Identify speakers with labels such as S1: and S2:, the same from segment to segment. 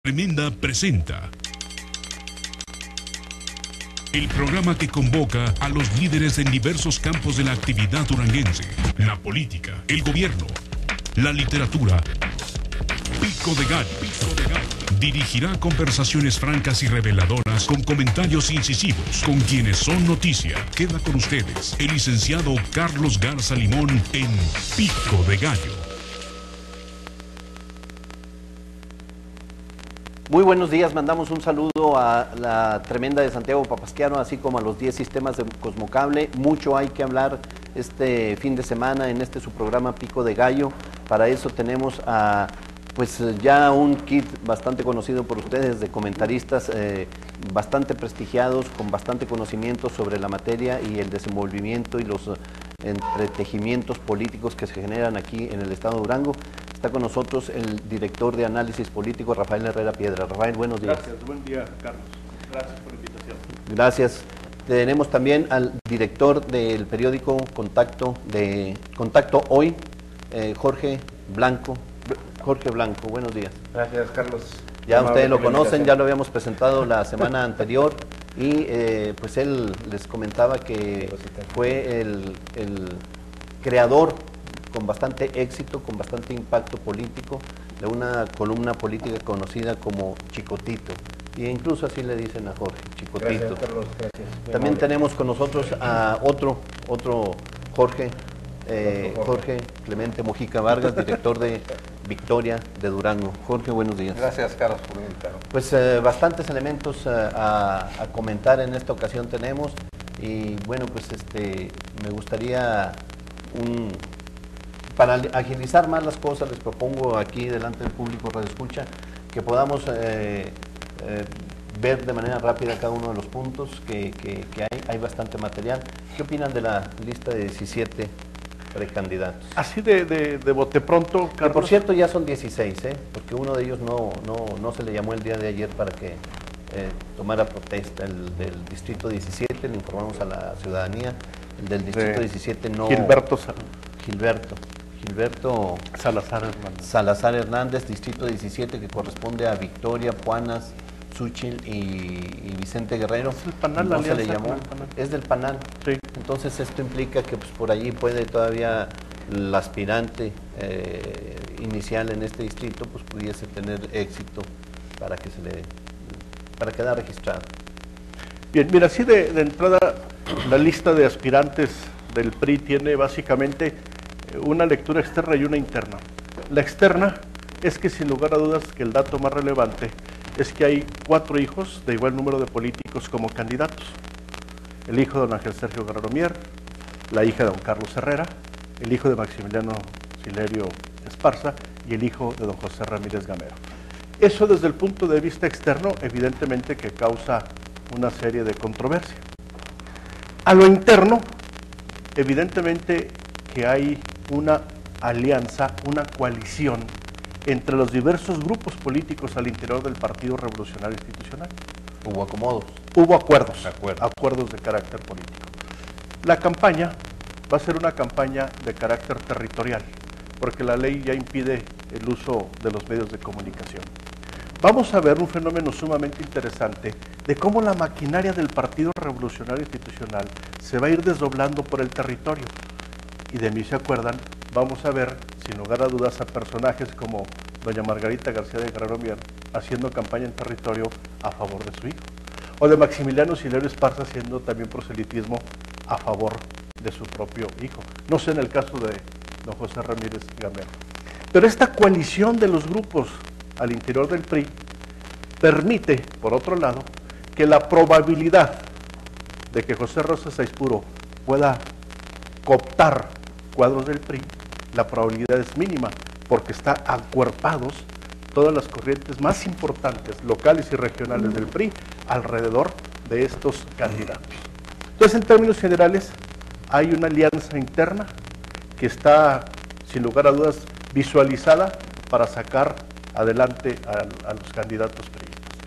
S1: Tremenda presenta el programa que convoca a los líderes en diversos campos de la actividad duranguense: la política, el gobierno, la literatura. Pico de Gallo. Dirigirá conversaciones francas y reveladoras con comentarios incisivos con quienes son noticia. Queda con ustedes el licenciado Carlos Garza Limón en Pico de Gallo.
S2: Muy buenos días, mandamos un saludo a la Tremenda de Santiago Papasquiaro, así como a los 10 sistemas de Cosmocable. Mucho hay que hablar este fin de semana en su programa Pico de Gallo. Para eso tenemos a pues ya un kit bastante conocido por ustedes de comentaristas bastante prestigiados, con bastante conocimiento sobre la materia y el desenvolvimiento y los entretejimientos políticos que se generan aquí en el estado de Durango. Está con nosotros el director de análisis político, Rafael Herrera Piedra. Rafael, buenos días.
S3: Gracias, buen día, Carlos. Gracias por la invitación.
S2: Gracias. Tenemos también al director del periódico Contacto Hoy, Jorge Blanco. Jorge Blanco, buenos días.
S3: Gracias, Carlos.
S2: Ya ustedes lo conocen, ya lo habíamos presentado la semana anterior y pues él les comentaba que fue el creador con bastante éxito, con bastante impacto político, de una columna política conocida como Chicotito. E incluso así le dicen a Jorge, Chicotito.
S3: Gracias, Carlos, gracias.
S2: También tenemos con nosotros a otro Jorge, Jorge Clemente Mojica Vargas, director de Victoria de Durango. Jorge, buenos días.
S3: Gracias, Carlos, por invitarme.
S2: Pues bastantes elementos a comentar en esta ocasión tenemos, y bueno, pues me gustaría para agilizar más las cosas, les propongo aquí delante del público Radio Escucha que podamos ver de manera rápida cada uno de los puntos que hay bastante material. ¿Qué opinan de la lista de 17 precandidatos?
S3: Así de bote pronto, Carlos.
S2: Que por cierto ya son 16, porque uno de ellos no se le llamó el día de ayer para que tomara protesta, el del distrito 17, le informamos a la ciudadanía, el del distrito 17 no... Gilberto Salazar Hernández, distrito 17, que corresponde a Victoria, Puanas, Xúchitl y Vicente Guerrero.
S3: Es el Panal,
S2: no se le llamó, es del Panal.
S3: Sí.
S2: Entonces esto implica que pues, por allí puede todavía el aspirante inicial en este distrito pues pudiese tener éxito para quedar registrado.
S3: Bien, mira, así de entrada la lista de aspirantes del PRI tiene básicamente una lectura externa y una interna. La externa es que sin lugar a dudas que el dato más relevante es que hay 4 hijos de igual número de políticos como candidatos. El hijo de don Ángel Sergio Guerrero Mier, la hija de don Carlos Herrera, el hijo de Maximiliano Silerio Esparza y el hijo de don José Ramírez Gamero. Eso desde el punto de vista externo evidentemente que causa una serie de controversia. A lo interno, evidentemente que hay una alianza, una coalición entre los diversos grupos políticos al interior del Partido Revolucionario Institucional.
S2: Hubo acomodos.
S3: Hubo acuerdos de carácter político. La campaña va a ser una campaña de carácter territorial, porque la ley ya impide el uso de los medios de comunicación. Vamos a ver un fenómeno sumamente interesante de cómo la maquinaria del Partido Revolucionario Institucional se va a ir desdoblando por el territorio. Y de mí se acuerdan, vamos a ver, sin lugar a dudas, a personajes como doña Margarita García de Guerrero Mier haciendo campaña en territorio a favor de su hijo, o de Maximiliano Silerio Esparza haciendo también proselitismo a favor de su propio hijo. No sé en el caso de don José Ramírez Gamero. Pero esta coalición de los grupos al interior del PRI permite, por otro lado, que la probabilidad de que José Rosa Saizpuro pueda cooptar cuadros del PRI, la probabilidad es mínima, porque están acuerpados todas las corrientes más importantes, locales y regionales del PRI, alrededor de estos candidatos. Entonces, en términos generales, hay una alianza interna que está, sin lugar a dudas, visualizada para sacar adelante a los candidatos priistas.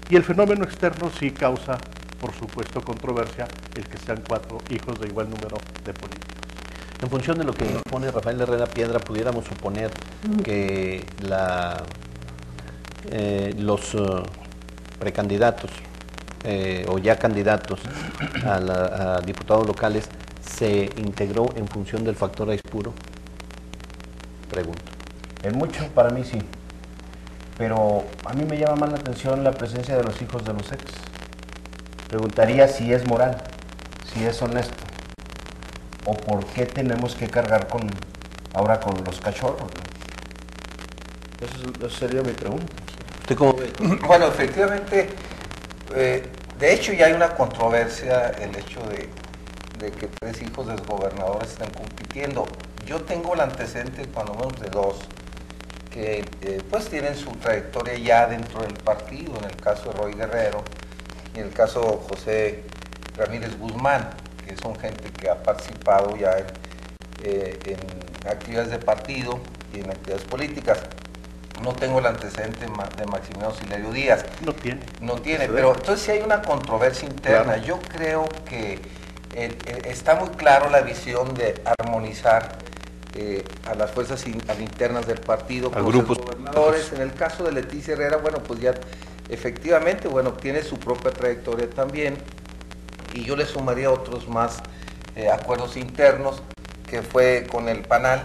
S3: Y el fenómeno externo sí causa, por supuesto, controversia, el que sean 4 hijos de igual número de políticos.
S2: En función de lo que pone Rafael Herrera Piedra, pudiéramos suponer que los precandidatos o ya candidatos a diputados locales se integró en función del factor Aispuro? Pregunto.
S4: En mucho, para mí sí. Pero a mí me llama más la atención la presencia de los hijos de los ex. Preguntaría si es moral, si es honesto, o por qué tenemos que cargar ahora con los cachorros, ¿no? Eso sería mi pregunta.
S2: ¿Usted cómo ve?
S5: Bueno, efectivamente, de hecho ya hay una controversia el hecho de que 3 hijos de gobernadores están compitiendo. Yo tengo el antecedente, cuando menos de 2, que pues tienen su trayectoria ya dentro del partido, en el caso de Roy Guerrero y en el caso de José Ramírez Guzmán, que son gente que ha participado ya en actividades de partido y en actividades políticas. No tengo el antecedente de Maximiliano Silerio Díaz.
S3: No tiene.
S5: No tiene, pero entonces sí hay una controversia interna. Claro. Yo creo que está muy claro la visión de armonizar a las fuerzas internas del partido con los gobernadores. En el caso de Leticia Herrera, bueno, pues ya efectivamente, bueno, tiene su propia trayectoria también, y yo le sumaría otros más acuerdos internos, que fue con el PANAL,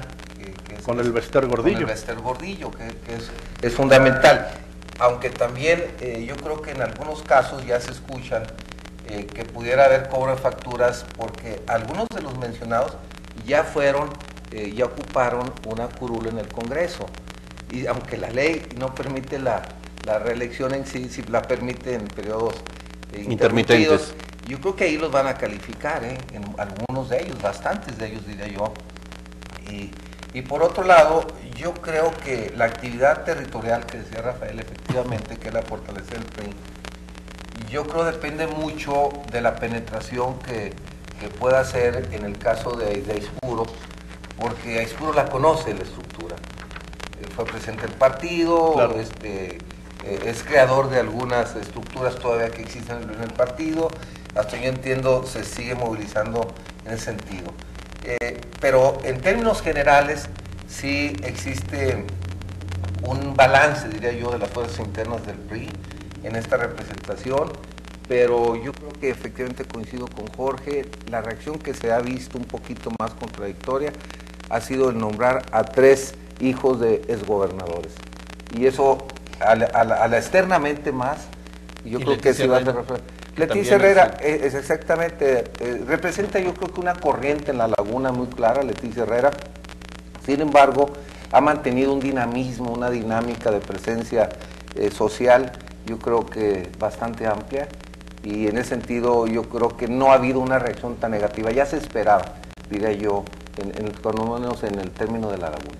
S3: con el Bester Gordillo.
S5: Con el Bester Gordillo, que es fundamental. Aunque también yo creo que en algunos casos ya se escuchan que pudiera haber cobro de facturas, porque algunos de los mencionados ya ya ocuparon una curul en el Congreso. Y aunque la ley no permite la reelección en sí, la permite en periodos intermitentes, yo creo que ahí los van a calificar, en algunos de ellos, bastantes de ellos diría yo. Y por otro lado, yo creo que la actividad territorial que decía Rafael, efectivamente, que es la fortalecer el PRI, yo creo depende mucho de la penetración que pueda hacer en el caso de Aispuro, porque Aispuro la conoce la estructura. Fue presidente del partido, claro. Es creador de algunas estructuras todavía que existen en el partido, hasta yo entiendo se sigue movilizando en ese sentido. Pero en términos generales sí existe un balance, diría yo, de las fuerzas internas del PRI en esta representación, pero yo creo que efectivamente coincido con Jorge. La reacción que se ha visto un poquito más contradictoria ha sido el nombrar a 3 hijos de exgobernadores, y eso a la externamente más, yo creo que sí va a ser. Leticia Herrera es exactamente, representa yo creo que una corriente en la laguna muy clara, Leticia Herrera. Sin embargo, ha mantenido un dinamismo, una dinámica de presencia social, yo creo que bastante amplia, y en ese sentido yo creo que no ha habido una reacción tan negativa, ya se esperaba, diría yo, por lo menos en el término de la laguna.